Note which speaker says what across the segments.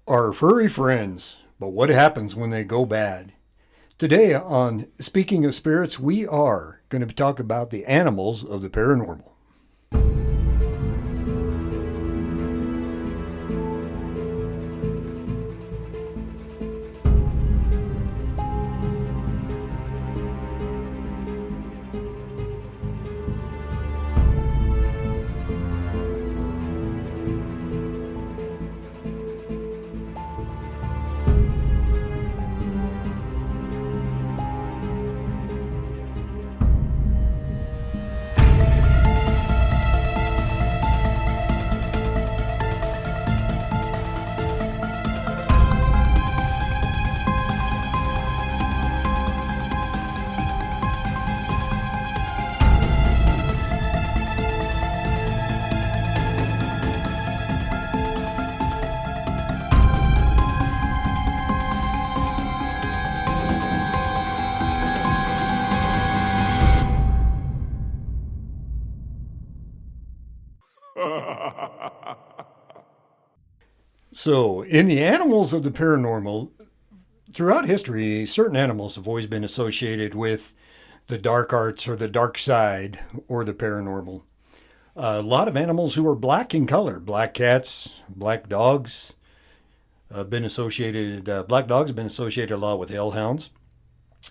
Speaker 1: Our furry friends, but what happens when they go bad? Today on Speaking of Spirits, we are going to talk about the animals of the paranormal. So, in the animals of the paranormal, throughout history, certain animals have always been associated with the dark arts or the dark side or the paranormal. A lot of animals who are black in color, black cats, black dogs, have been associated. Black dogs have been associated a lot with hellhounds.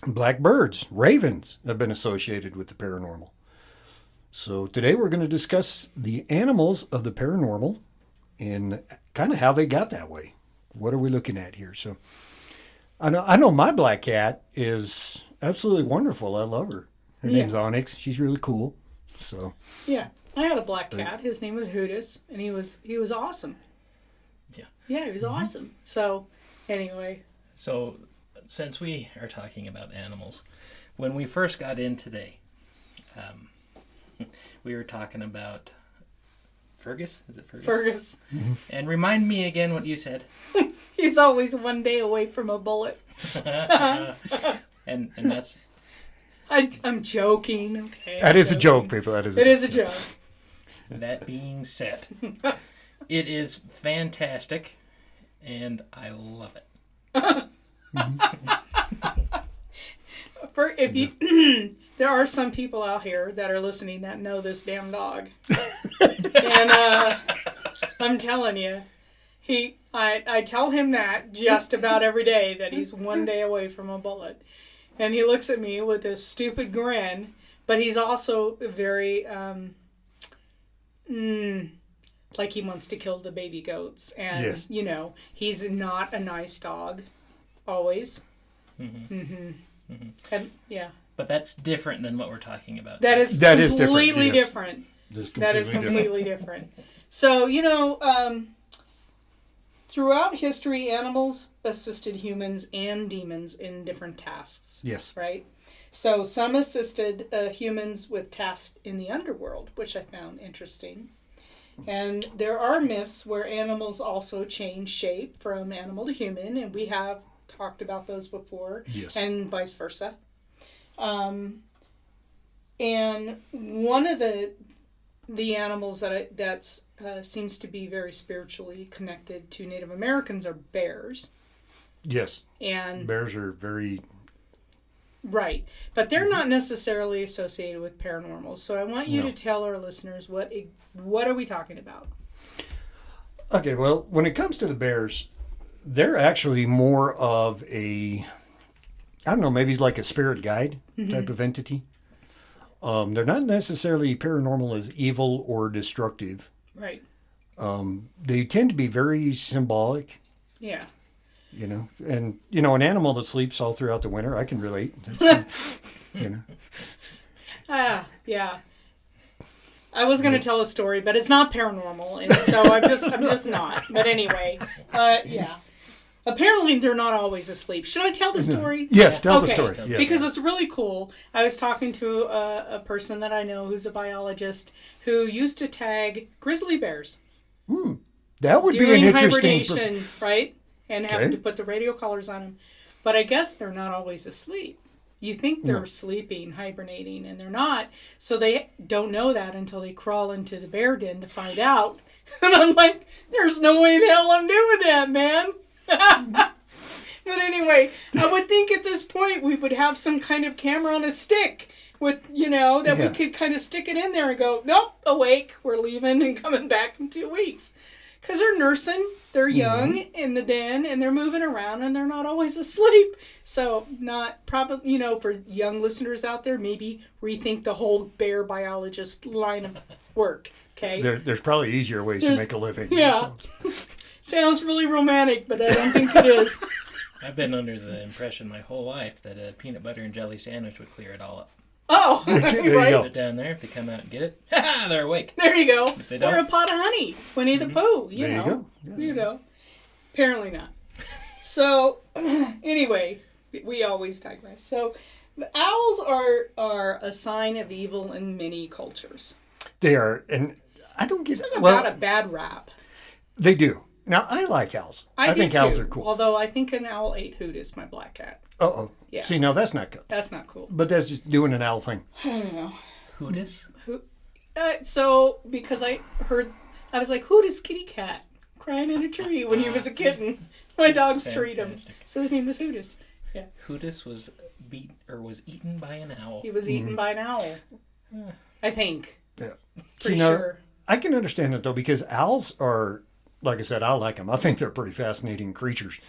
Speaker 1: Black birds, ravens, have been associated with the paranormal. So today we're going to discuss the animals of the paranormal and kind of how they got that way. What are we looking at here? So I know my black cat is absolutely wonderful. I love her. Her name's Onyx. She's really cool. So
Speaker 2: yeah, I had a black cat. His name was Hootis, and he was awesome. Yeah, he was awesome. So anyway,
Speaker 3: so since we are talking about animals, when we first got in today, we were talking about Fergus. Is it Fergus?
Speaker 2: Fergus.
Speaker 3: And remind me again what you said.
Speaker 2: He's always one day away from a bullet.
Speaker 3: and that's.
Speaker 2: I'm joking. Okay.
Speaker 1: That is a joke, people. That is.
Speaker 2: It is a joke.
Speaker 3: That being said, it is fantastic, and I love it.
Speaker 2: If you, there are some people out here that are listening that know this damn dog, and I'm telling you, I tell him that just about every day that he's one day away from a bullet, and he looks at me with this stupid grin, but he's also very like he wants to kill the baby goats, and
Speaker 1: yes.
Speaker 2: You know, he's not a nice dog, always. And yeah.
Speaker 3: But that's different than what we're talking about.
Speaker 2: That is completely different. That is completely different. So, you know, throughout history, animals assisted humans and demons in different tasks.
Speaker 1: Yes.
Speaker 2: Right? So some assisted humans with tasks in the underworld, which I found interesting. And there are myths where animals also change shape from animal to human, and we have talked about those before.
Speaker 1: Yes.
Speaker 2: And vice versa. And one of the animals that seems to be very spiritually connected to Native Americans are bears.
Speaker 1: Yes.
Speaker 2: And
Speaker 1: bears are very...
Speaker 2: Right. But they're not necessarily associated with paranormal. So I want you to tell our listeners what are we talking about?
Speaker 1: Okay, well, when it comes to the bears, they're actually more of a, I don't know, maybe like a spirit guide type of entity. They're not necessarily paranormal as evil or destructive.
Speaker 2: Right.
Speaker 1: They tend to be very symbolic.
Speaker 2: Yeah.
Speaker 1: You know, and, you know, an animal that sleeps all throughout the winter, I can relate. That's you know.
Speaker 2: Yeah. I was going to tell a story, but it's not paranormal, and so I'm just not. But anyway, yeah. Apparently, they're not always asleep. Should I tell the story?
Speaker 1: Yes, tell the story. Yes.
Speaker 2: Because it's really cool. I was talking to a person that I know who's a biologist who used to tag grizzly bears.
Speaker 1: That would be an interesting...
Speaker 2: hibernation, right? And have to put the radio collars on them. But I guess they're not always asleep. You think they're sleeping, hibernating, and they're not. So they don't know that until they crawl into the bear den to find out. And I'm like, there's no way in hell I'm doing that, man. But anyway, I would think at this point we would have some kind of camera on a stick with, that we could kind of stick it in there and go, nope, awake, we're leaving and coming back in 2 weeks. Because they're nursing, they're young in the den, and they're moving around, and they're not always asleep. So not probably, for young listeners out there, maybe rethink the whole bear biologist line of work, okay?
Speaker 1: There's probably easier ways to make a living.
Speaker 2: Yeah. Sounds really romantic, but I don't think it is.
Speaker 3: I've been under the impression my whole life that a peanut butter and jelly sandwich would clear it all up.
Speaker 2: Oh,
Speaker 1: There you
Speaker 2: right.
Speaker 1: go.
Speaker 3: Put it down there. If they come out and get it, they're awake.
Speaker 2: There you go.
Speaker 3: If they
Speaker 2: Or
Speaker 3: don't,
Speaker 2: a pot of honey. Winnie the Pooh,
Speaker 1: There you go. Yes.
Speaker 2: Apparently not. So, anyway, we always digress. So, owls are a sign of evil in many cultures.
Speaker 1: They are, and I don't get
Speaker 2: Talk about a bad rap.
Speaker 1: They do. Now, I like owls. I
Speaker 2: do
Speaker 1: think
Speaker 2: too,
Speaker 1: owls are cool.
Speaker 2: Although I think an owl ate Hootis, my black cat.
Speaker 1: Uh-oh.
Speaker 2: Yeah.
Speaker 1: See, now that's not good.
Speaker 2: That's not cool.
Speaker 1: But that's just doing an owl thing.
Speaker 2: I don't know.
Speaker 3: Hootis?
Speaker 2: So, because I was like, Hootis kitty cat crying in a tree when he was a kitten. My dogs treat him.
Speaker 3: Fantastic.
Speaker 2: So his name was Hootis. Yeah.
Speaker 3: Hootis was eaten by an owl.
Speaker 2: He was eaten by an owl. I think.
Speaker 1: Yeah.
Speaker 2: Pretty
Speaker 1: See, now,
Speaker 2: sure.
Speaker 1: I can understand it, though, because owls are, like I said, I like them. I think they're pretty fascinating creatures.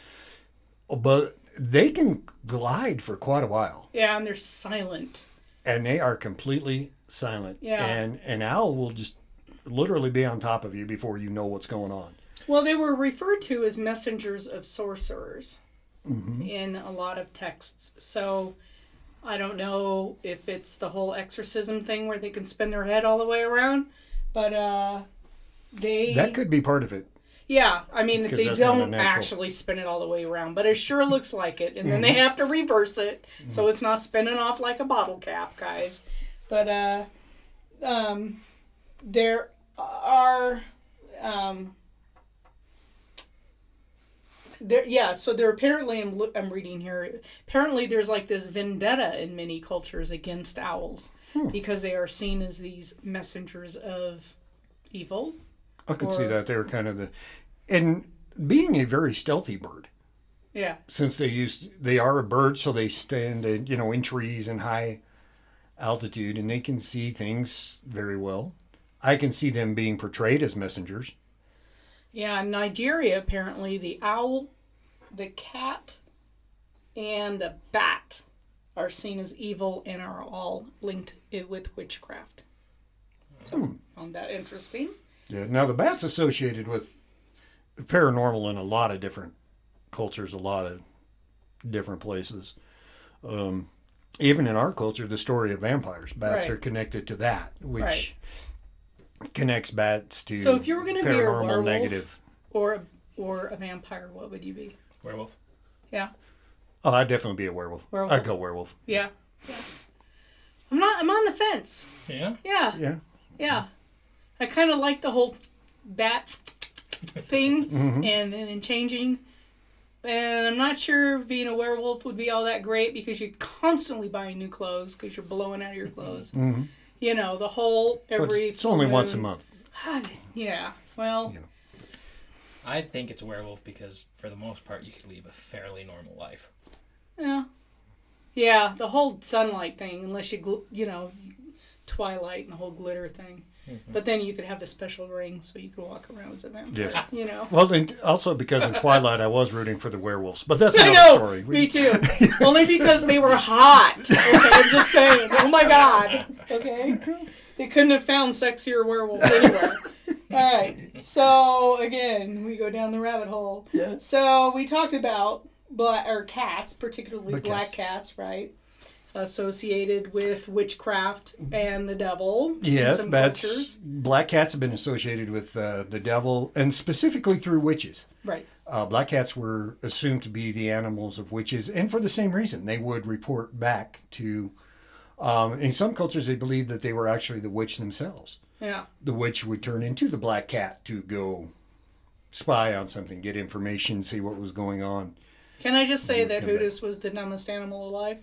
Speaker 1: But they can glide for quite a while.
Speaker 2: Yeah, and they're silent.
Speaker 1: And they are completely silent.
Speaker 2: Yeah.
Speaker 1: And an owl will just literally be on top of you before you know what's going on.
Speaker 2: Well, they were referred to as messengers of sorcerers in a lot of texts. So I don't know if it's the whole exorcism thing where they can spin their head all the way around, but
Speaker 1: That could be part of it.
Speaker 2: Yeah, I mean,
Speaker 1: Because
Speaker 2: they
Speaker 1: that's not a
Speaker 2: don't
Speaker 1: natural-
Speaker 2: actually spin it all the way around, but it sure looks like it. And then they have to reverse it, so it's not spinning off like a bottle cap, guys. But there are so there apparently I'm reading here. Apparently, there's like this vendetta in many cultures against owls because they are seen as these messengers of evil.
Speaker 1: I could see that. They were kind of and being a very stealthy bird,
Speaker 2: Yeah.
Speaker 1: since they are a bird, so they stand in trees and high altitude, and they can see things very well. I can see them being portrayed as messengers.
Speaker 2: Yeah, in Nigeria, apparently, the owl, the cat, and the bat are seen as evil and are all linked with witchcraft. So, found that interesting.
Speaker 1: Yeah. Now the bat's associated with paranormal in a lot of different cultures, a lot of different places. Even in our culture, the story of vampires, bats
Speaker 2: Right.
Speaker 1: are connected to that, which
Speaker 2: Right.
Speaker 1: connects bats to
Speaker 2: So if you were going to be a
Speaker 1: paranormal
Speaker 2: werewolf
Speaker 1: negative.
Speaker 2: or a vampire, what would you be?
Speaker 3: Werewolf.
Speaker 2: Yeah.
Speaker 1: Oh, I'd definitely be a werewolf.
Speaker 2: Werewolf?
Speaker 1: I'd go werewolf.
Speaker 2: Yeah. I'm on the fence.
Speaker 3: Yeah?
Speaker 2: Yeah.
Speaker 1: Yeah.
Speaker 2: Yeah. I kind of like the whole bat thing and then changing. And I'm not sure being a werewolf would be all that great because you're constantly buying new clothes because you're blowing out of your clothes.
Speaker 1: Mm-hmm.
Speaker 2: The whole
Speaker 1: But
Speaker 2: every
Speaker 1: it's only
Speaker 2: full
Speaker 1: once a
Speaker 2: moon.
Speaker 1: month.
Speaker 2: Yeah. Well,
Speaker 1: You know.
Speaker 3: I think it's a werewolf because, for the most part, you could leave a fairly normal life.
Speaker 2: yeah. Yeah, the whole sunlight thing, unless twilight and the whole glitter thing. But then you could have the special ring so you could walk around as a vampire.
Speaker 1: Yes. Well, and also because in Twilight I was rooting for the werewolves, but that's
Speaker 2: I
Speaker 1: another
Speaker 2: know,
Speaker 1: story.
Speaker 2: me too. Only because they were hot. Okay, I'm just saying. Oh my God. Okay, they couldn't have found sexier werewolves anywhere. All right. So again, we go down the rabbit hole.
Speaker 1: Yeah.
Speaker 2: So we talked about cats, particularly
Speaker 1: Black
Speaker 2: black cats, right? Associated with witchcraft and the devil.
Speaker 1: Yes,
Speaker 2: in some
Speaker 1: bats.
Speaker 2: cultures.
Speaker 1: Black cats have been associated with the devil, and specifically through witches.
Speaker 2: Right.
Speaker 1: Black cats were assumed to be the animals of witches, and for the same reason, they would report back to. In some cultures, they believed that they were actually the witch themselves.
Speaker 2: Yeah.
Speaker 1: The witch would turn into the black cat to go spy on something, get information, see what was going on.
Speaker 2: Can I just say that
Speaker 1: come back.
Speaker 2: Hootis was the dumbest animal alive?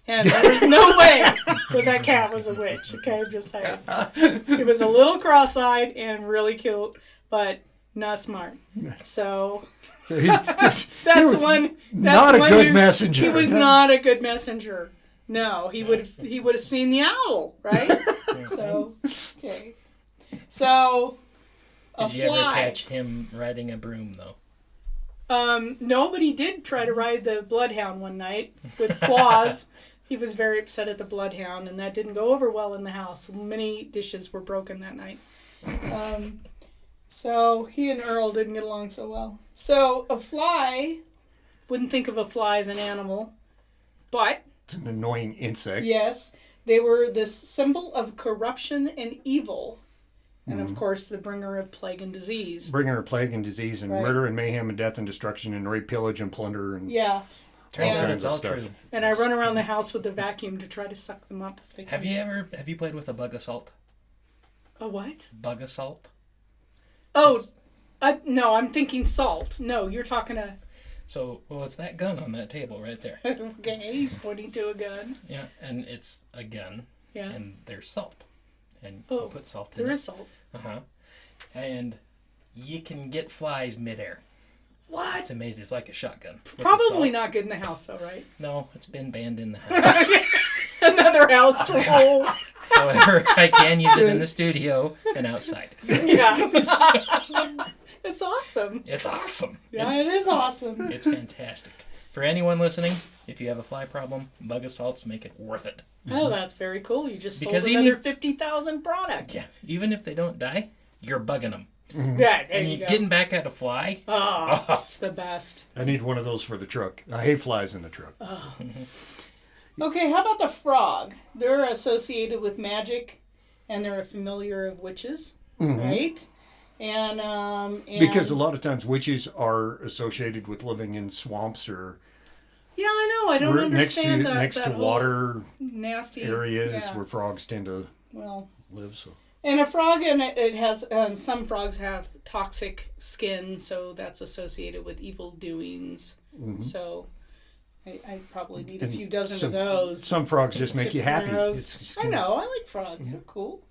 Speaker 2: And there was no way that cat was a witch. Okay, I'm just saying. It was a little cross-eyed and really cute, but Not smart. So
Speaker 1: So he
Speaker 2: that's
Speaker 1: was
Speaker 2: one. That's
Speaker 1: not a
Speaker 2: one
Speaker 1: good
Speaker 2: who-
Speaker 1: messenger.
Speaker 2: He was not a good messenger. No, he would have seen the owl, right? So okay. So a
Speaker 3: Did you ever
Speaker 2: fly.
Speaker 3: catch him riding a broom, though?
Speaker 2: Nobody did try to ride the bloodhound one night with claws. He was very upset at the bloodhound, and that didn't go over well in the house. Many dishes were broken that night. So he and Earl didn't get along so well. So a fly, wouldn't think of a fly as an animal, but
Speaker 1: It's an annoying insect.
Speaker 2: yes, they were this symbol of corruption and evil. And of course, the bringer of plague and disease.
Speaker 1: Bringer of plague and disease and
Speaker 2: Right.
Speaker 1: murder and mayhem and death and destruction and rape, pillage and plunder and
Speaker 2: Yeah.
Speaker 1: all
Speaker 2: Yeah.
Speaker 1: kinds of
Speaker 3: all
Speaker 1: stuff.
Speaker 3: true.
Speaker 2: And I run around the house with the vacuum to try to suck them up. If they
Speaker 3: Have
Speaker 2: can.
Speaker 3: you played with a bug assault?
Speaker 2: A what?
Speaker 3: Bug assault?
Speaker 2: Oh, no, I'm thinking salt. No, you're talking to...
Speaker 3: So, well, it's that gun on that table right there.
Speaker 2: Okay, he's pointing to a gun.
Speaker 3: Yeah, and it's a gun,
Speaker 2: Yeah.
Speaker 3: and there's salt. And
Speaker 2: Oh,
Speaker 3: you put salt in
Speaker 2: There
Speaker 3: it.
Speaker 2: is salt.
Speaker 3: Uh-huh. And you can get flies midair.
Speaker 2: What?
Speaker 3: It's amazing. It's like a shotgun. with the
Speaker 2: Probably
Speaker 3: salt.
Speaker 2: not good in the house, though, right?
Speaker 3: No, it's been banned in the house.
Speaker 2: Another house rule.
Speaker 3: However, I can use it in the studio and outside.
Speaker 2: Yeah. It's awesome.
Speaker 3: It's awesome.
Speaker 2: Yeah,
Speaker 3: It's,
Speaker 2: it is awesome.
Speaker 3: it's fantastic. For anyone listening, if you have a fly problem, bug assaults make it worth it.
Speaker 2: Oh, that's very cool. You just
Speaker 3: Because
Speaker 2: sold
Speaker 3: you
Speaker 2: another
Speaker 3: need-
Speaker 2: 50,000 product.
Speaker 3: Yeah, even if they don't die, you're bugging them.
Speaker 2: Yeah, there
Speaker 3: And
Speaker 2: you
Speaker 3: you're
Speaker 2: go.
Speaker 3: getting back at a fly.
Speaker 2: Oh, it's the best.
Speaker 1: I need one of those for the truck. I hate flies in the truck.
Speaker 2: Okay, how about the frog? They're associated with magic, and they're a familiar of witches, right? And
Speaker 1: Because a lot of times witches are associated with living in swamps or
Speaker 2: yeah, I know. I don't
Speaker 1: next
Speaker 2: understand
Speaker 1: to
Speaker 2: that.
Speaker 1: next
Speaker 2: that
Speaker 1: to
Speaker 2: whole
Speaker 1: water
Speaker 2: nasty
Speaker 1: areas
Speaker 2: yeah.
Speaker 1: where frogs tend to
Speaker 2: Well,
Speaker 1: live. So
Speaker 2: and a frog, and it has some frogs have toxic skin, so that's associated with evil doings. So I probably need a few dozen of those.
Speaker 1: Some frogs just make you
Speaker 2: Tips and
Speaker 1: happy.
Speaker 2: arrows. I know. I like frogs. They're cool.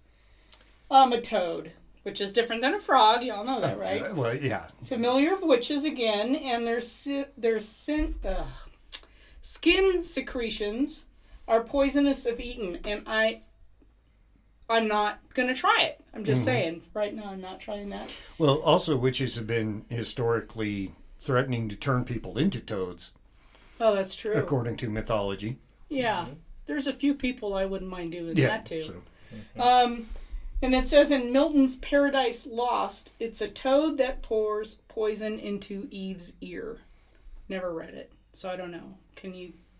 Speaker 2: A toad, which is different than a frog. Y'all know that, right?
Speaker 1: Well, yeah.
Speaker 2: Familiar of witches again, and their skin secretions are poisonous if eaten. And I'm not gonna try it. I'm just saying. Right now, I'm not trying that.
Speaker 1: Well, also witches have been historically threatening to turn people into toads,
Speaker 2: Oh, that's true.
Speaker 1: according to mythology.
Speaker 2: Yeah, there's a few people I wouldn't mind doing
Speaker 1: Yeah.
Speaker 2: that too.
Speaker 1: So
Speaker 2: And it says in Milton's Paradise Lost, it's a toad that pours poison into Eve's ear. Never read it, so I don't know.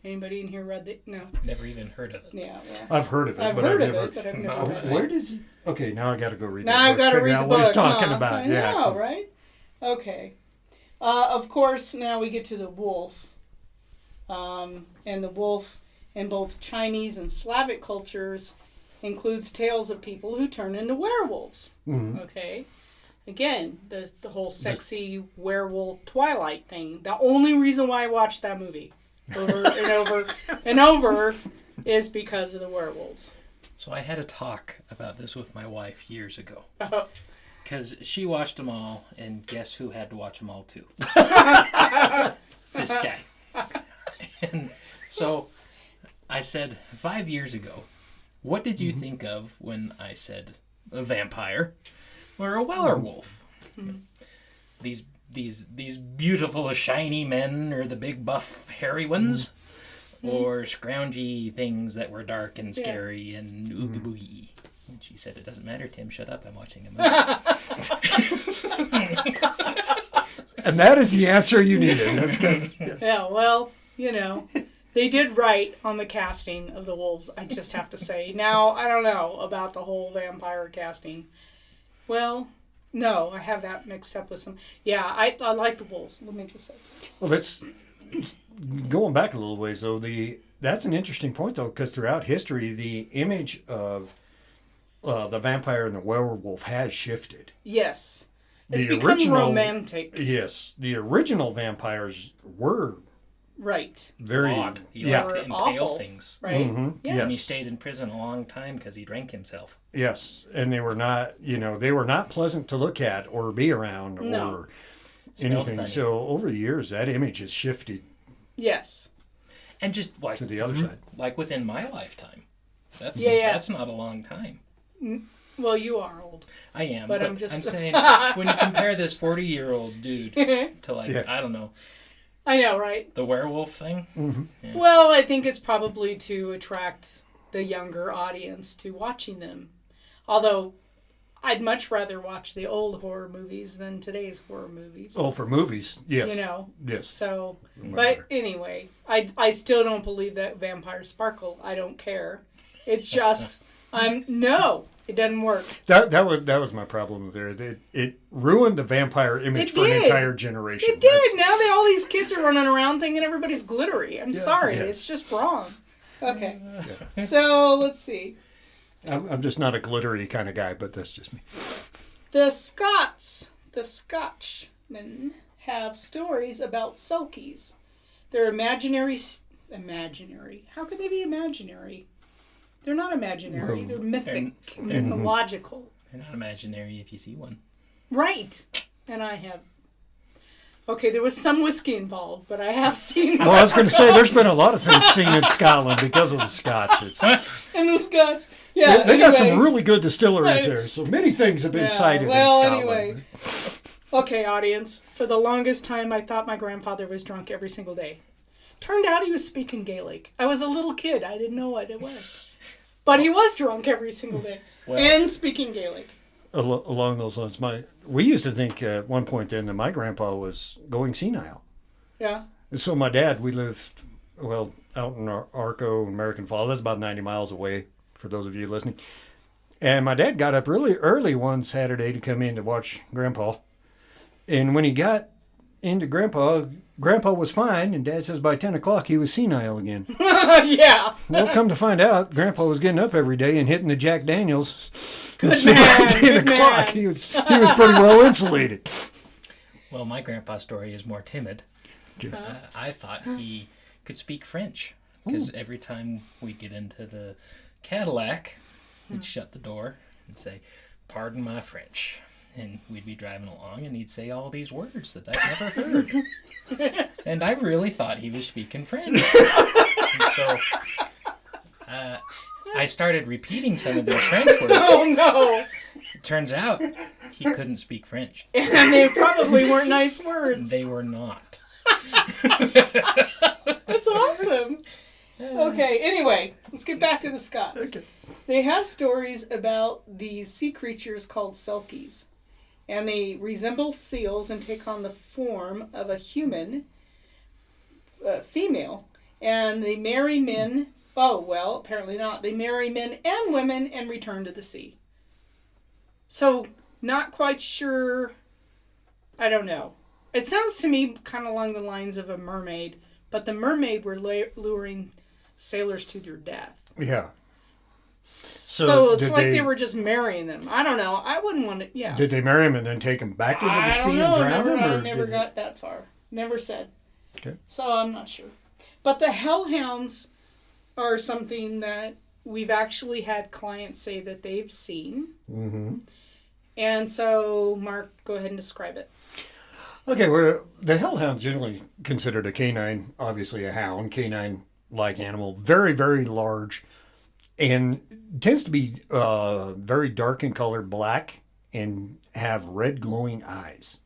Speaker 2: Anybody in here read it? No.
Speaker 3: Never even heard of it.
Speaker 2: Yeah.
Speaker 1: I've heard of it,
Speaker 2: I've
Speaker 1: but
Speaker 2: heard
Speaker 1: I've
Speaker 2: of
Speaker 1: never.
Speaker 2: it, but I've never read it.
Speaker 1: Where does he? Okay, now I got to go read.
Speaker 2: Now
Speaker 1: that
Speaker 2: I've
Speaker 1: book,
Speaker 2: got to
Speaker 1: figure
Speaker 2: read
Speaker 1: out
Speaker 2: the
Speaker 1: what
Speaker 2: book.
Speaker 1: he's talking
Speaker 2: huh?
Speaker 1: about.
Speaker 2: I
Speaker 1: Yeah.
Speaker 2: know, right? Okay. Of course, now we get to the wolf. And the wolf in both Chinese and Slavic cultures includes tales of people who turn into werewolves.
Speaker 1: Mhm.
Speaker 2: Okay. Again, the whole sexy werewolf Twilight thing. The only reason why I watched that movie over and over and over is because of the werewolves.
Speaker 3: So I had a talk about this with my wife years ago.
Speaker 2: Oh.
Speaker 3: Because she watched them all, and guess who had to watch them all too? This guy. And so I said, 5 years ago, what did you think of when I said a vampire or a werewolf? These beautiful shiny men, or the big buff hairy ones, or scroungy things that were dark and scary and oogie boogie. And she said, "It doesn't matter, Tim. Shut up. I'm watching a movie."
Speaker 1: And that is the answer you needed. That's good. Yes.
Speaker 2: Yeah, well, they did right on the casting of the wolves, I just have to say. Now, I don't know about the whole vampire casting. Well, no, I have that mixed up with some. Yeah, I like the wolves, let me just say.
Speaker 1: Well, that's going back a little ways, though. That's an interesting point, though, because throughout history, the image of the vampire and the werewolf has shifted.
Speaker 2: Yes. It's
Speaker 1: The
Speaker 2: become
Speaker 1: original-
Speaker 2: romantic.
Speaker 1: Yes, the original vampires were
Speaker 2: Right.
Speaker 1: Very
Speaker 3: odd. He
Speaker 1: yeah.
Speaker 3: liked to
Speaker 2: Or
Speaker 3: impale
Speaker 2: awful.
Speaker 3: things.
Speaker 2: Right.
Speaker 1: Mhm.
Speaker 2: Yes.
Speaker 3: And he stayed in prison a long time because he drank himself.
Speaker 1: Yes, and they were not, they were not pleasant to look at or be around
Speaker 2: No.
Speaker 1: or
Speaker 3: Smelled
Speaker 1: anything.
Speaker 3: funny.
Speaker 1: So over the years, that image has shifted
Speaker 2: Yes.
Speaker 3: And just like
Speaker 1: to the other side.
Speaker 3: like within my lifetime. That's
Speaker 2: Yeah.
Speaker 3: that's not a long time.
Speaker 2: Well, you are old.
Speaker 3: I am,
Speaker 2: But
Speaker 3: but
Speaker 2: I'm just-
Speaker 3: I'm saying when you compare this 40-year-old dude to like
Speaker 1: Yeah.
Speaker 3: I don't know,
Speaker 2: I know, right?
Speaker 3: the werewolf thing.
Speaker 2: Well, I think it's probably to attract the younger audience to watching them. Although, I'd much rather watch the old horror movies than today's horror movies.
Speaker 1: Oh, for movies, yes.
Speaker 2: You know?
Speaker 1: Yes.
Speaker 2: So,
Speaker 1: Much
Speaker 2: but
Speaker 1: better.
Speaker 2: anyway, I still don't believe that vampires sparkle. I don't care. It's just, no, it doesn't work.
Speaker 1: That was my problem there. It ruined the vampire image
Speaker 2: It
Speaker 1: for an
Speaker 2: did.
Speaker 1: entire generation.
Speaker 2: It did.
Speaker 1: That's-
Speaker 2: Now all these kids are running around thinking everybody's glittery. I'm sorry.
Speaker 1: yeah.
Speaker 2: It's just wrong. Okay. So, let's see.
Speaker 1: I'm just not a glittery kind of guy, but that's just me.
Speaker 2: The Scotchmen have stories about selkies. They're imaginary. How could they be imaginary? They're not imaginary.
Speaker 1: Well,
Speaker 2: They're mythic,
Speaker 3: they're-
Speaker 2: mythological.
Speaker 3: They're not imaginary if you see one.
Speaker 2: Right. And I have. Okay, there was some whiskey involved, but I have seen.
Speaker 1: Well, I was going to say, there's been a lot of things seen in Scotland because of the Scotch.
Speaker 2: in the Scotch. Yeah.
Speaker 1: They got some
Speaker 2: anyway.
Speaker 1: really good distilleries
Speaker 2: Right.
Speaker 1: there, so many things have been
Speaker 2: Yeah,
Speaker 1: cited
Speaker 2: well,
Speaker 1: in Scotland.
Speaker 2: anyway. Okay, audience. For the longest time, I thought my grandfather was drunk every single day. Turned out he was speaking Gaelic. I was a little kid. I didn't know what it was. But he was drunk every single day.
Speaker 3: Well-
Speaker 2: and speaking Gaelic.
Speaker 1: Along those lines, we used to think at one point then that my grandpa was going senile.
Speaker 2: Yeah.
Speaker 1: And so my dad, we lived, out in Arco, American Falls. That's about 90 miles away, for those of you listening. And my dad got up really early one Saturday to come in to watch Grandpa. And when he got into Grandpa was fine, and Dad says by 10 o'clock he was senile again.
Speaker 2: Yeah.
Speaker 1: Well, come to find out, Grandpa was getting up every day and hitting the Jack Daniels.
Speaker 2: Good
Speaker 1: So by
Speaker 2: man,
Speaker 1: 10
Speaker 2: good
Speaker 1: o'clock,
Speaker 2: man.
Speaker 1: he was pretty well insulated.
Speaker 3: Well, my grandpa's story is more timid. I thought he could speak French because every time we'd get into the Cadillac, he'd shut the door and say, "Pardon my French." And we'd be driving along and he'd say all these words that I've never heard. And I really thought he was speaking French. And so I started repeating some of those French words.
Speaker 2: Oh, no.
Speaker 3: It turns out he couldn't speak French.
Speaker 2: And they probably weren't nice words.
Speaker 3: They were not.
Speaker 2: That's awesome. Okay, anyway, let's get back to the Scots.
Speaker 1: Okay.
Speaker 2: They have stories about these sea creatures called selkies. And they resemble seals and take on the form of a human female. And they marry men. Oh, well, apparently not. They marry men and women and return to the sea. So, not quite sure. I don't know. It sounds to me kind of along the lines of a mermaid, but the mermaid were luring sailors to their death.
Speaker 1: Yeah.
Speaker 2: So it's
Speaker 1: did
Speaker 2: like they were just marrying them. I don't know. I wouldn't want to. Yeah.
Speaker 1: Did they marry him and then take him back into the
Speaker 2: I
Speaker 1: sea
Speaker 2: don't know.
Speaker 1: and drown him?
Speaker 2: I
Speaker 1: or
Speaker 2: never
Speaker 1: did
Speaker 2: got that far. Never said.
Speaker 1: Okay.
Speaker 2: So I'm not sure. But the hellhounds are something that we've actually had clients say that they've seen.
Speaker 1: Mm-hmm.
Speaker 2: And so, Mark, go ahead and describe it.
Speaker 1: Okay, the hellhound's generally considered a canine, obviously a hound, canine-like animal, very, very large, and tends to be very dark in color, black, and have red glowing eyes.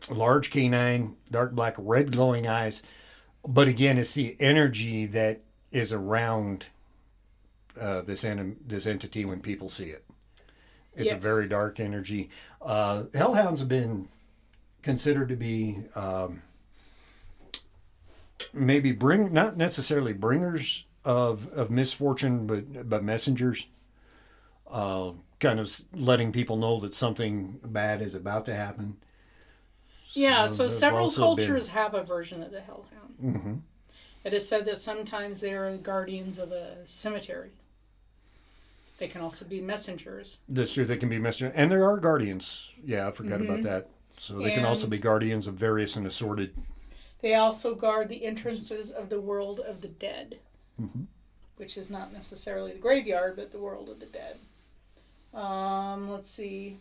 Speaker 1: Large canine, dark black, red glowing eyes. But again, it's the energy that is around this entity when people see it. It's a
Speaker 2: Yes.
Speaker 1: very dark energy. Hellhounds have been considered to be maybe not necessarily bringers of misfortune, but messengers. Kind of letting people know that something bad is about to happen.
Speaker 2: Yeah, so
Speaker 1: they've
Speaker 2: several
Speaker 1: also
Speaker 2: cultures have a version of the hellhound.
Speaker 1: Mm-hmm.
Speaker 2: It is said that sometimes they are guardians of a cemetery. They can also be messengers.
Speaker 1: That's true. They can be messengers, and there are guardians. Yeah, I forgot about that. So they can also
Speaker 2: And
Speaker 1: be guardians of various and assorted.
Speaker 2: they also guard the entrances of the world of the dead,
Speaker 1: Mm-hmm.
Speaker 2: which is not necessarily the graveyard, but the world of the dead. Let's see.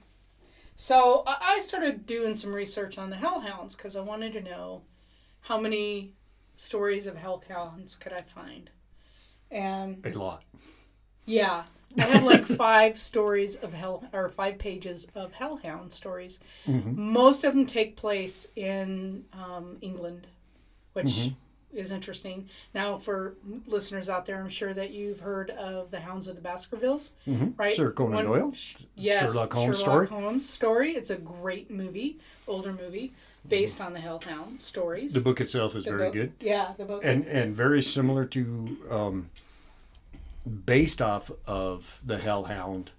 Speaker 2: So I started doing some research on the hellhounds because I wanted to know how many stories of hellhounds could I find. And
Speaker 1: A lot.
Speaker 2: yeah, I have like 5 stories of 5 pages of hellhound stories.
Speaker 1: Mm-hmm.
Speaker 2: Most of them take place in England, which
Speaker 1: Mm-hmm.
Speaker 2: is interesting. Now, for listeners out there, I'm sure that you've heard of the Hounds of the Baskervilles,
Speaker 1: Mm-hmm.
Speaker 2: right?
Speaker 1: Sir Conan Doyle.
Speaker 2: Yes,
Speaker 1: Sherlock Holmes
Speaker 2: Sherlock
Speaker 1: story.
Speaker 2: Holmes story. It's a great movie, older movie, based on the hellhound stories.
Speaker 1: The book itself is
Speaker 2: The
Speaker 1: very
Speaker 2: book-
Speaker 1: good.
Speaker 2: Yeah, the book.
Speaker 1: And very similar to, based off of the Hellhound.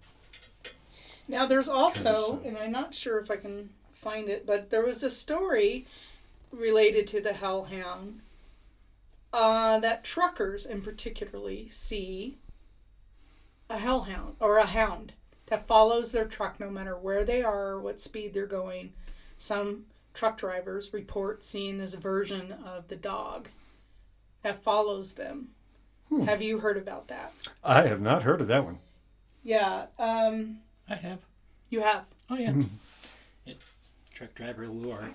Speaker 2: Now, there's also,
Speaker 1: Kind of,
Speaker 2: and I'm not sure if I can find it, but there was a story related to the hellhound that truckers in particularly see a hellhound or a hound that follows their truck no matter where they are or what speed they're going. Some truck drivers report seeing this version of the dog that follows them. Have you heard about that?
Speaker 1: I have not heard of that one.
Speaker 2: Yeah,
Speaker 3: I have.
Speaker 2: you have.
Speaker 3: Oh, yeah. Truck driver lure.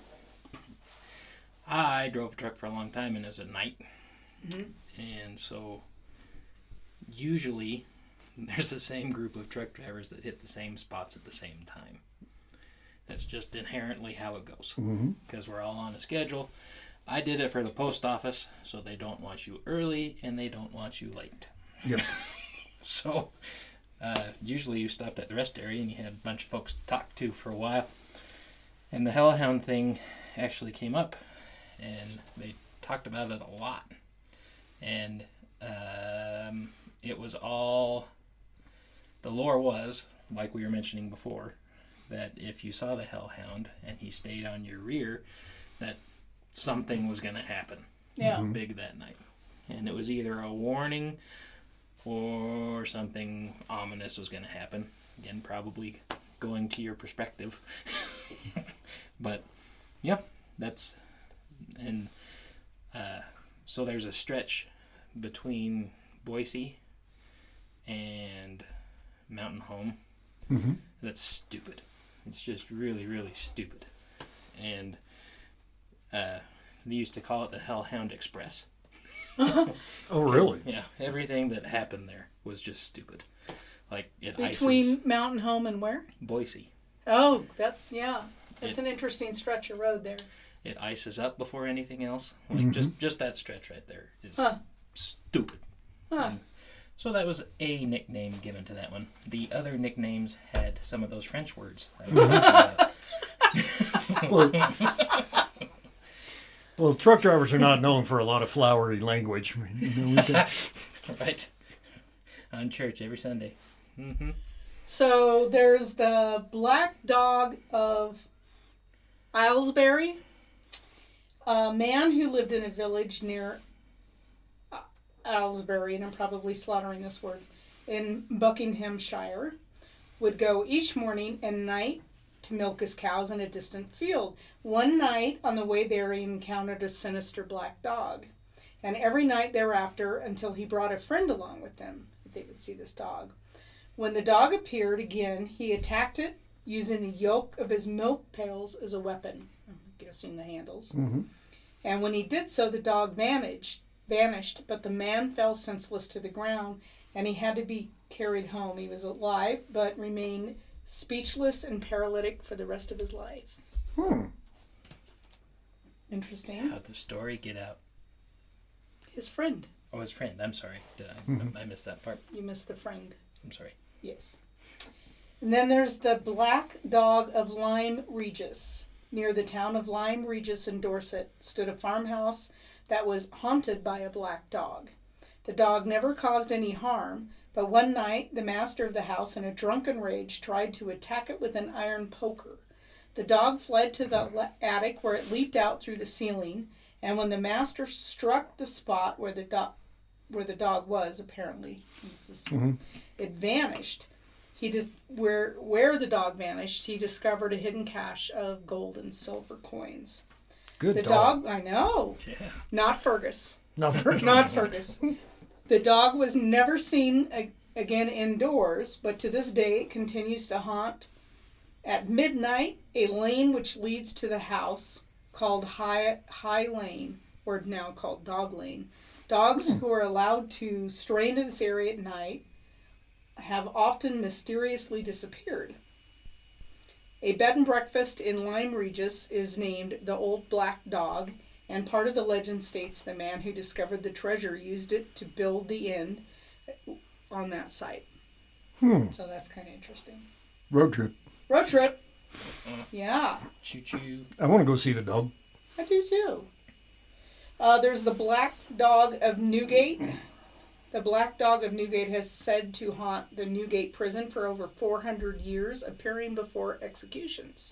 Speaker 3: I drove a truck for a long time and it was at night. And so usually there's the same group of truck drivers that hit the same spots at the same time. That's just inherently how it goes. Because we're all on a schedule. I did it for the post office, so they don't want you early and they don't want you late.
Speaker 1: Yep.
Speaker 3: So usually you stopped at the rest area and you had a bunch of folks to talk to for a while. And the hellhound thing actually came up and they talked about it a lot. And it was all, the lore was, like we were mentioning before, that if you saw the hellhound and he stayed on your rear, that something was going to happen
Speaker 2: Yeah.
Speaker 3: big that night. And it was either a warning or something ominous was going to happen. Again, probably going to your perspective. But, yeah, that's, and so there's a stretch between Boise and Mountain Home that's stupid. It's just really, really stupid. And they used to call it the Hellhound Express.
Speaker 1: Oh, really?
Speaker 3: Yeah, everything that happened there was just stupid. Like it
Speaker 2: Between
Speaker 3: ices
Speaker 2: Mountain Home and where?
Speaker 3: Boise.
Speaker 2: Oh, that's an interesting stretch of road there.
Speaker 3: It ices up before anything else. Like just that stretch right there is stupid.
Speaker 2: Huh.
Speaker 3: So that was a nickname given to that one. The other nicknames had some of those French words. I was mentioning about.
Speaker 1: Well, truck drivers are not known for a lot of flowery language.
Speaker 3: Right. On church every Sunday.
Speaker 2: So there's the Black Dog of Aylesbury, a man who lived in a village near Aylesbury, and I'm probably slaughtering this word, in Buckinghamshire, would go each morning and night to milk his cows in a distant field. One night on the way there he encountered a sinister black dog, and every night thereafter until he brought a friend along with him, they would see this dog. When the dog appeared again, he attacked it using the yoke of his milk pails as a weapon. I'm guessing the handles. And when he did so, the dog vanished, but the man fell senseless to the ground, and he had to be carried home. He was alive, but remained speechless and paralytic for the rest of his life. Interesting.
Speaker 3: How'd the story get out?
Speaker 2: His friend.
Speaker 3: Oh, his friend. I'm sorry. Did I missed that part.
Speaker 2: You missed the friend.
Speaker 3: I'm sorry.
Speaker 2: Yes. And then there's the Black Dog of Lyme Regis. Near the town of Lyme Regis in Dorset stood a farmhouse that was haunted by a black dog. The dog never caused any harm, but one night the master of the house in a drunken rage tried to attack it with an iron poker. The dog fled to the attic where it leaped out through the ceiling, and when the master struck the spot where the dog was, apparently, it vanished. where the dog vanished, he discovered a hidden cache of gold and silver coins.
Speaker 1: Good
Speaker 2: The dog, I know.
Speaker 3: Yeah.
Speaker 2: Not Fergus.
Speaker 1: Not Fergus.
Speaker 2: Not Fergus. The dog was never seen again indoors, but to this day it continues to haunt at midnight a lane which leads to the house called High Lane, or now called Dog Lane. Dogs who are allowed to stray into this area at night have often mysteriously disappeared. A bed and breakfast in Lyme Regis is named the Old Black Dog, and part of the legend states the man who discovered the treasure used it to build the inn on that site. So that's kind of interesting.
Speaker 1: Road trip.
Speaker 2: Road trip. Yeah.
Speaker 3: Choo-choo.
Speaker 1: I want to go see the dog.
Speaker 2: I do too. There's the Black Dog of Newgate. The Black Dog of Newgate has said to haunt the Newgate prison for over 400 years, appearing before executions.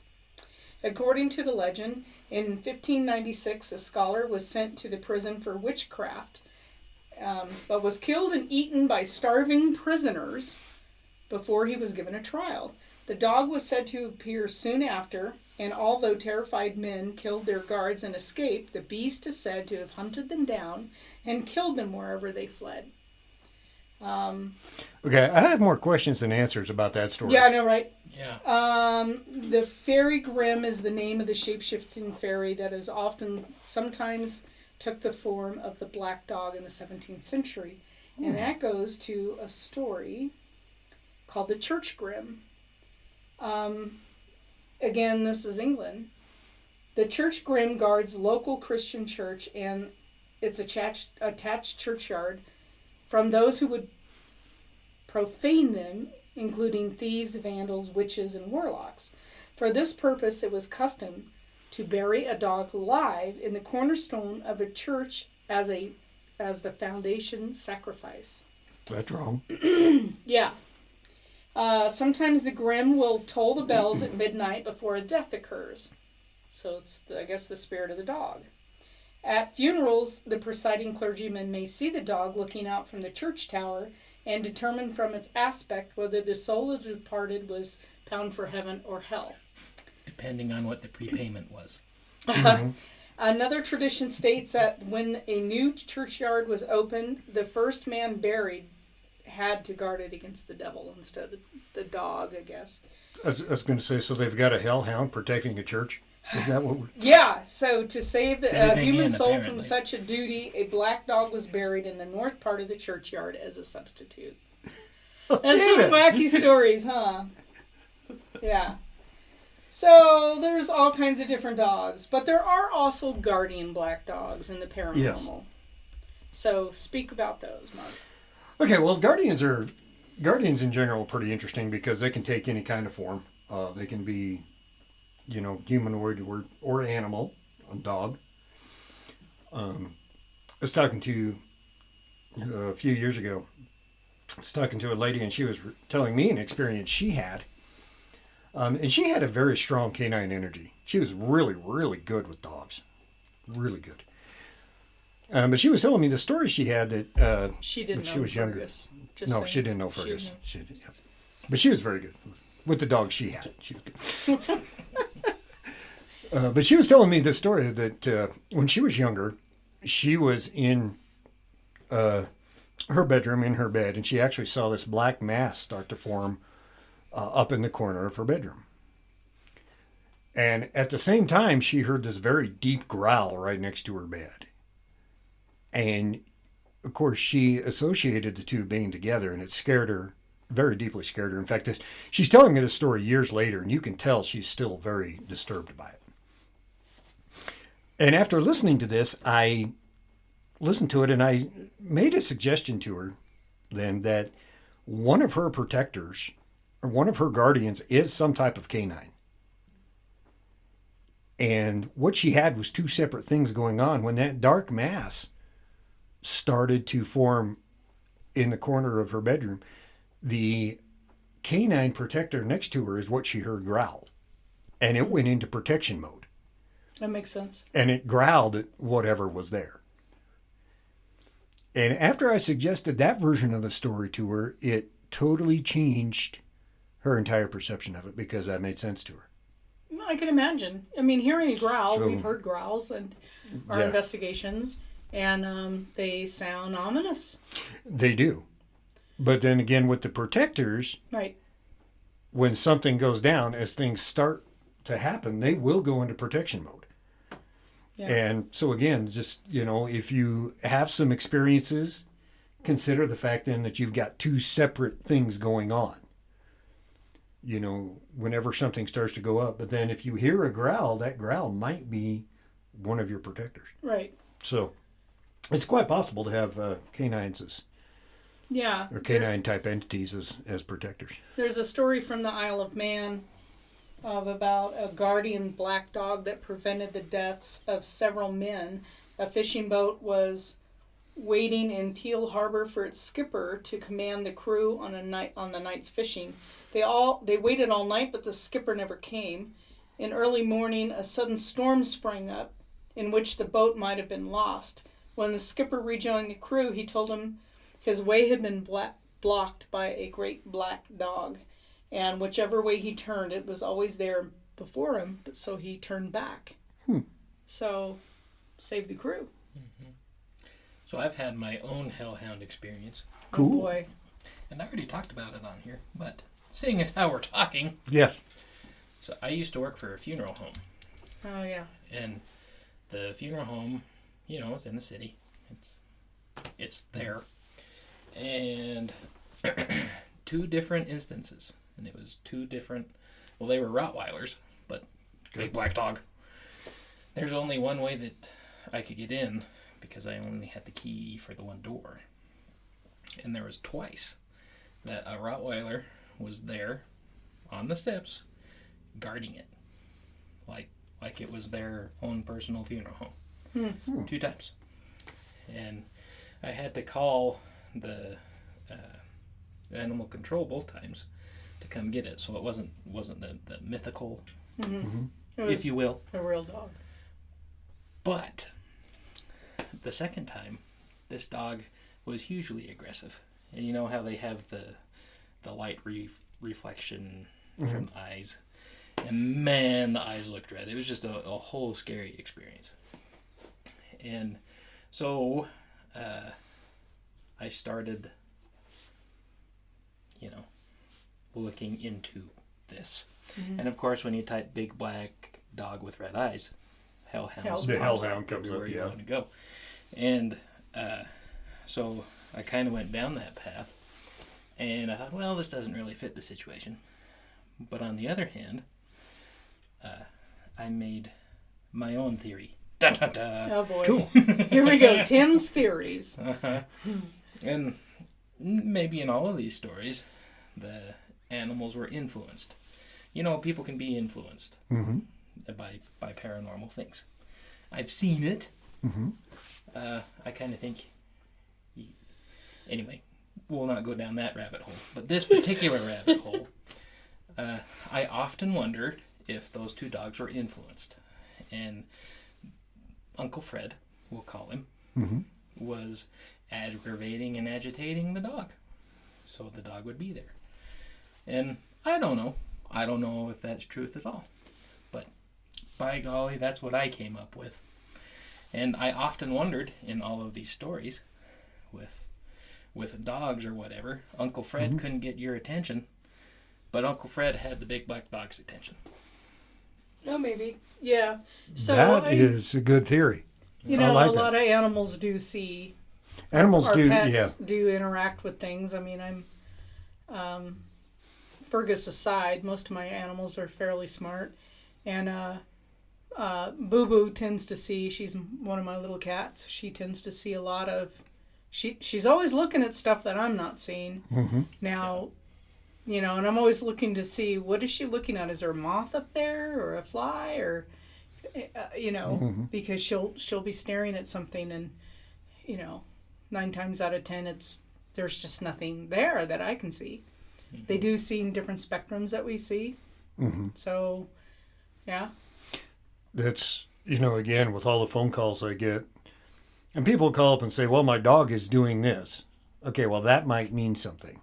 Speaker 2: According to the legend, in 1596, a scholar was sent to the prison for witchcraft, but was killed and eaten by starving prisoners before he was given a trial. The dog was said to appear soon after, and although terrified men killed their guards and escaped, the beast is said to have hunted them down and killed them wherever they fled.
Speaker 1: Okay, I have more questions than answers about that story.
Speaker 2: Yeah, I know, right?
Speaker 3: Yeah.
Speaker 2: The Fairy Grimm is the name of the shape-shifting fairy that is sometimes took the form of the black dog in the 17th century. And that goes to a story called the Church Grimm. Again, this is England. The Church Grimm guards local Christian church and its attached churchyard from those who would profane them, including thieves, vandals, witches, and warlocks. For this purpose, it was custom to bury a dog alive in the cornerstone of a church as the foundation sacrifice.
Speaker 1: That's wrong.
Speaker 2: Yeah. Sometimes the Grimm will toll the bells at midnight before a death occurs. So it's, I guess, the spirit of the dog. At funerals, the presiding clergyman may see the dog looking out from the church tower and determine from its aspect whether the soul of the departed was bound for heaven or hell.
Speaker 3: Depending on what the prepayment was.
Speaker 2: Another tradition states that when a new churchyard was opened, the first man buried had to guard it against the devil instead of the dog, I guess.
Speaker 1: I was going to say, so they've got a hellhound protecting a church? Is that what we're...
Speaker 2: Yeah, so to save the human soul
Speaker 3: apparently.
Speaker 2: from such a duty, a black dog was buried in the north part of the churchyard as a substitute. That's some wacky stories, huh? Yeah. So there's all kinds of different dogs, but there are also guardian black dogs in the paranormal.
Speaker 1: Yes.
Speaker 2: So speak about those, Mark.
Speaker 1: Okay, well, guardians in general are pretty interesting because they can take any kind of form. They can be, humanoid or animal, a dog. I was talking to, a few years ago, I was talking to a lady and she was telling me an experience she had. And she had a very strong canine energy. She was really, really good with dogs. Really good. But she was telling me the story she had that
Speaker 2: She didn't
Speaker 1: when
Speaker 2: know
Speaker 1: she was younger.
Speaker 2: Fergus. Just
Speaker 1: No,
Speaker 2: saying.
Speaker 1: she didn't know Fergus. She didn't, yeah. But she was very good with the dog she had. She was good. But she was telling me the story that when she was younger, she was in her bedroom, in her bed, and she actually saw this black mass start to form up in the corner of her bedroom. And at the same time, she heard this very deep growl right next to her bed. And, of course, she associated the two being together, and it scared her, very deeply scared her. In fact, she's telling me this story years later, and you can tell she's still very disturbed by it. And after listening to this, I listened to it, and I made a suggestion to her then that one of her protectors, or one of her guardians, is some type of canine. And what she had was two separate things going on. When that dark mass started to form in the corner of her bedroom, the canine protector next to her is what she heard growl. And it went into protection mode.
Speaker 2: That makes sense.
Speaker 1: And it growled at whatever was there. And after I suggested that version of the story to her, it totally changed her entire perception of it because that made sense to her.
Speaker 2: Well, I can imagine. I mean, hearing a growl,
Speaker 1: So-
Speaker 2: we've heard growls and our
Speaker 1: Yeah.
Speaker 2: investigations, and they sound ominous.
Speaker 1: They do. But then again, with the protectors,
Speaker 2: Right.
Speaker 1: when something goes down, as things start to happen, they will go into protection mode.
Speaker 2: Yeah.
Speaker 1: And so again, just, if you have some experiences, consider the fact then that you've got two separate things going on. Whenever something starts to go up, but then if you hear a growl, that growl might be one of your protectors.
Speaker 2: Right.
Speaker 1: So it's quite possible to have canines
Speaker 2: Yeah.
Speaker 1: or canine type entities as protectors.
Speaker 2: There's a story from the Isle of Man of about a guardian black dog that prevented the deaths of several men. A fishing boat was waiting in Peel Harbor for its skipper to command the crew on the night's fishing. They waited all night, but the skipper never came. In early morning, a sudden storm sprang up, in which the boat might have been lost. When the skipper rejoined the crew, he told them his way had been blocked by a great black dog, and whichever way he turned, it was always there before him, but so he turned back. So, saved the crew.
Speaker 3: So I've had my own hellhound experience,
Speaker 1: Cool.
Speaker 2: Oh boy.
Speaker 3: and I already talked about it on here, but seeing as how we're talking,
Speaker 1: Yes.
Speaker 3: so I used to work for a funeral home,
Speaker 2: Oh yeah.
Speaker 3: and the funeral home, is in the city. It's there, and two different instances, and it was two different. Well, they were Rottweilers, but big black dog. There's only one way that I could get in because I only had the key for the one door, and there was twice that a Rottweiler was there on the steps guarding it, like it was their own personal funeral home. 2 times, and I had to call the animal control both times to come get it, so it wasn't the mythical,
Speaker 2: It was
Speaker 3: if you will.
Speaker 2: a real dog.
Speaker 3: But the second time, this dog was hugely aggressive, and you know how they have the light reflection from the eyes, and man, the eyes looked red. It was just a whole scary experience. And so I started, looking into this. And of course, when you type big black dog with red eyes, hellhound.
Speaker 1: The hellhound comes up,
Speaker 3: where you
Speaker 1: yeah.
Speaker 3: want to go. And so I kind of went down that path, and I thought, well, this doesn't really fit the situation. But on the other hand, I made my own theory. Da, da, da.
Speaker 2: Oh boy.
Speaker 1: Cool.
Speaker 2: Here we go. Tim's theories.
Speaker 3: And maybe in all of these stories, the animals were influenced. People can be influenced by paranormal things. I've seen it. I kind of think... Anyway, we'll not go down that rabbit hole. But this particular rabbit hole, I often wondered if those two dogs were influenced. And Uncle Fred, we'll call him, was aggravating and agitating the dog. So the dog would be there. And I don't know. I don't know if that's truth at all. But by golly, that's what I came up with. And I often wondered in all of these stories with dogs or whatever, Uncle Fred couldn't get your attention, but Uncle Fred had the big black dog's attention.
Speaker 2: Oh, maybe. Yeah. So
Speaker 1: That is a good theory.
Speaker 2: You
Speaker 1: I
Speaker 2: know,
Speaker 1: like
Speaker 2: a
Speaker 1: that.
Speaker 2: lot of animals do see.
Speaker 1: Animals
Speaker 2: Our
Speaker 1: do,
Speaker 2: pets
Speaker 1: yeah.
Speaker 2: do interact with things. I mean, Fergus aside, most of my animals are fairly smart, and Boo Boo tends to see. She's one of my little cats. She tends to see a lot of. She's always looking at stuff that I'm not seeing. Now, and I'm always looking to see what is she looking at. Is there a moth up there or a fly or, because she'll be staring at something and, 9 times out of 10 there's just nothing there that I can see. They do see in different spectrums that we see. So, yeah.
Speaker 1: That's, again, with all the phone calls I get, and people call up and say, well, my dog is doing this. Okay, well, that might mean something.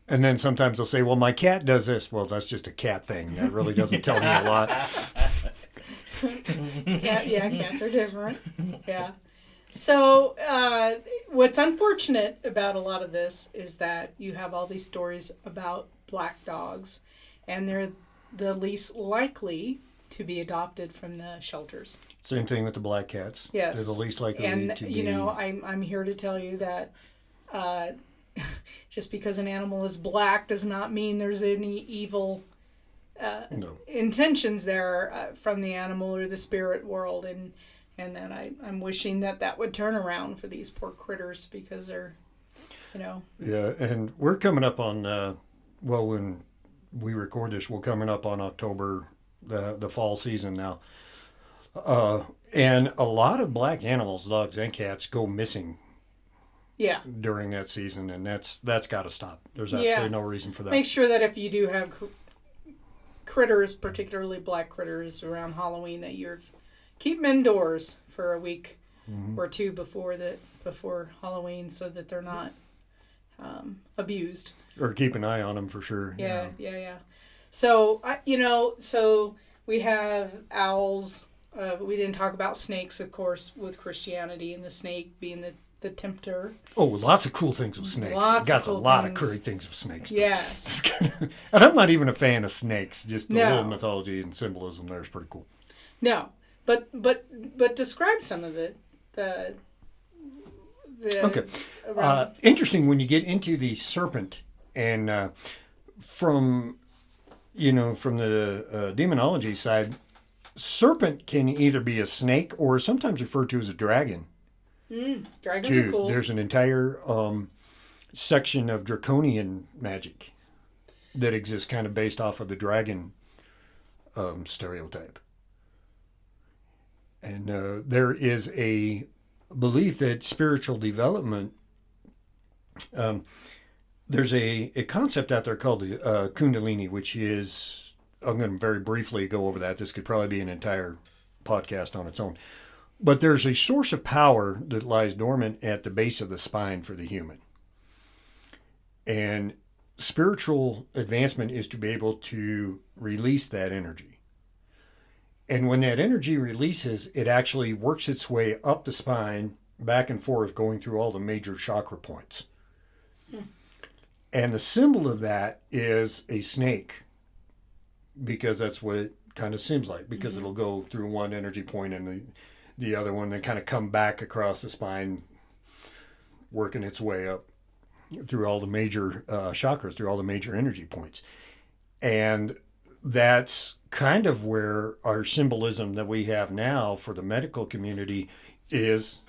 Speaker 1: And then sometimes they'll say, well, my cat does this. Well, that's just a cat thing. That really doesn't tell me a lot.
Speaker 2: Yeah, cats are different. Yeah. So, what's unfortunate about a lot of this is that you have all these stories about black dogs, and they're the least likely to be adopted from the shelters.
Speaker 1: Same thing with the black cats.
Speaker 2: Yes.
Speaker 1: They're the least likely
Speaker 2: And,
Speaker 1: to be...
Speaker 2: you know, I'm here to tell you that just because an animal is black does not mean there's any evil
Speaker 1: No.
Speaker 2: intentions there from the animal or the spirit world. And then I'm wishing that would turn around for these poor critters because they're, you know.
Speaker 1: Yeah, and we're coming up on, well, when we record this, we're coming up on October, the fall season now. And a lot of black animals, dogs and cats, go missing
Speaker 2: Yeah.
Speaker 1: during that season, and that's got to stop. There's absolutely no reason for that.
Speaker 2: Make sure that if you do have critters, particularly black critters, around Halloween, that you're keep them indoors for a week or two before Halloween, so that they're not abused.
Speaker 1: Or keep an eye on them for sure.
Speaker 2: Yeah. So so we have owls. We didn't talk about snakes, of course, with Christianity, and the snake being the tempter.
Speaker 1: Oh, lots of cool things with snakes. Got a lot of great things with snakes.
Speaker 2: Yes.
Speaker 1: And I'm not even a fan of snakes. Just the
Speaker 2: No.
Speaker 1: little mythology and symbolism there is pretty cool.
Speaker 2: No, but describe some of the
Speaker 1: Okay.
Speaker 2: around.
Speaker 1: Interesting when you get into the serpent, and from the demonology side, serpent can either be a snake or sometimes referred to as a dragon.
Speaker 2: Dragons
Speaker 1: Too.
Speaker 2: are cool.
Speaker 1: There's an entire section of draconian magic that exists kind of based off of the dragon stereotype. And there is a belief that spiritual development, there's a concept out there called the Kundalini, which is, I'm going to very briefly go over that. This could probably be an entire podcast on its own. But there's a source of power that lies dormant at the base of the spine for the human. And spiritual advancement is to be able to release that energy. And when that energy releases, it actually works its way up the spine, back and forth, going through all the major chakra points. And the symbol of that is a snake, because that's what it kind of seems like, because it'll go through one energy point and the other one, then kind of come back across the spine, working its way up through all the major chakras, through all the major energy points. And that's kind of where our symbolism that we have now for the medical community is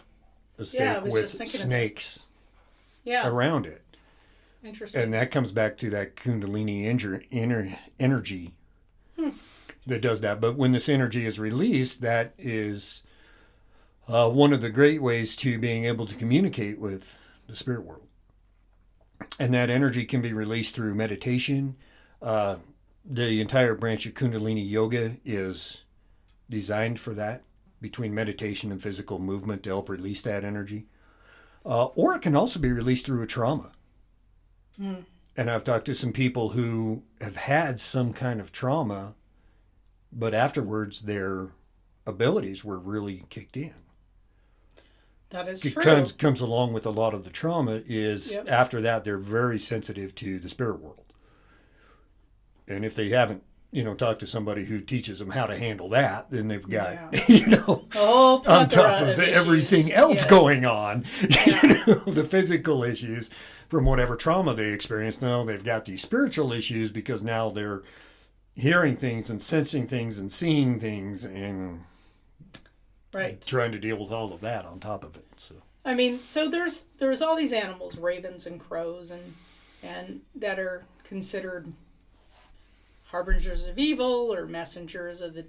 Speaker 1: a snake with snakes around it.
Speaker 2: Interesting.
Speaker 1: And that comes back to that Kundalini energy that does that. But when this energy is released, that is one of the great ways to being able to communicate with the spirit world. And that energy can be released through meditation. The entire branch of Kundalini Yoga is designed for that, between meditation and physical movement, to help release that energy. Or it can also be released through a trauma. And I've talked to some people who have had some kind of trauma, but afterwards their abilities were really kicked in.
Speaker 2: That is
Speaker 1: It
Speaker 2: true.
Speaker 1: comes along with a lot of the trauma is after that they're very sensitive to the spirit world. And if they haven't, talked to somebody who teaches them how to handle that, then they've got, on top of everything else going on, the physical issues from whatever trauma they experienced. Now they've got these spiritual issues because now they're hearing things and sensing things and seeing things and trying to deal with all of that on top of it. So
Speaker 2: I mean, so there's all these animals, ravens and crows, and that are considered harbingers of evil or messengers of the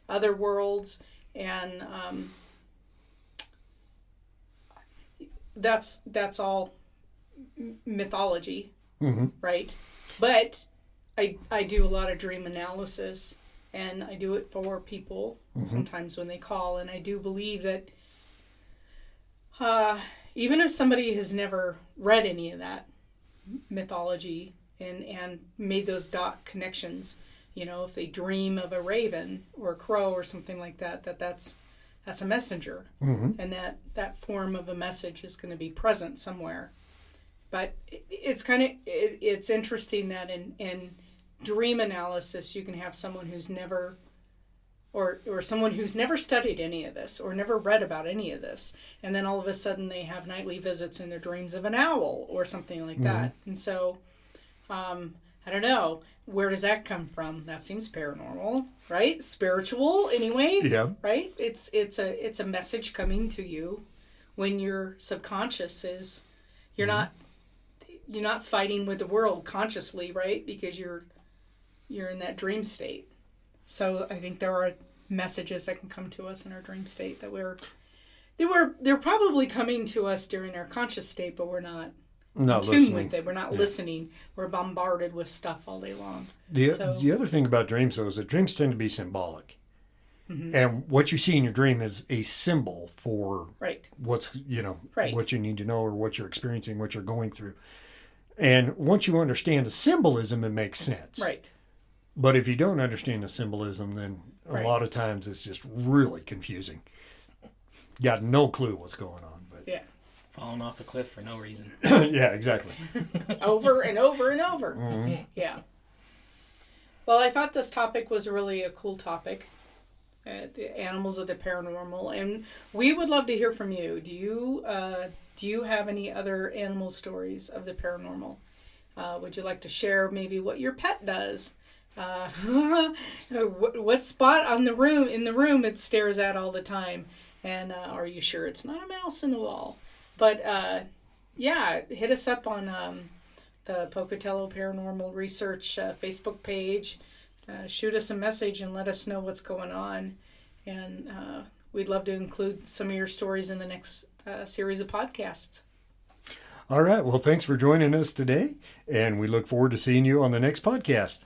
Speaker 2: other worlds, and that's all mythology, right? But I do a lot of dream analysis, and I do it for people sometimes when they call, and I do believe that even if somebody has never read any of that, mythology and made those dot connections. You know, if they dream of a raven or a crow or something like that, that's a messenger, and that form of a message is going to be present somewhere. But it's interesting that in dream analysis you can have someone who's never or someone who's never studied any of this or never read about any of this, and then all of a sudden they have nightly visits in their dreams of an owl or something like that. And so I don't know, where does that come from? That seems paranormal, right? Spiritual anyway.
Speaker 1: Yeah.
Speaker 2: Right? It's a message coming to you when your subconscious is you're not fighting with the world consciously, right? Because you're in that dream state. So I think there are messages that can come to us in our dream state that they're probably coming to us during our conscious state, but we're not in tune
Speaker 1: listening
Speaker 2: with it. We're not listening. We're bombarded with stuff all day long.
Speaker 1: The other thing about dreams, though, is that dreams tend to be symbolic. And what you see in your dream is a symbol for what's, what you need to know or what you're experiencing, what you're going through. And once you understand the symbolism, it makes sense.
Speaker 2: Right.
Speaker 1: But if you don't understand the symbolism, then a lot of times it's just really confusing. Got no clue what's going on. But
Speaker 2: yeah.
Speaker 3: Falling off a cliff for no reason.
Speaker 1: Yeah, exactly.
Speaker 2: Over and over and over. Yeah. Well, I thought this topic was really a cool topic. The animals of the paranormal, and we would love to hear from you. Do you have any other animal stories of the paranormal? Would you like to share maybe what your pet does? What spot in the room it stares at all the time? And are you sure it's not a mouse in the wall? But hit us up on the Pocatello Paranormal Research Facebook page. Shoot us a message and let us know what's going on. And we'd love to include some of your stories in the next series of podcasts.
Speaker 1: All right. Well, thanks for joining us today. And we look forward to seeing you on the next podcast.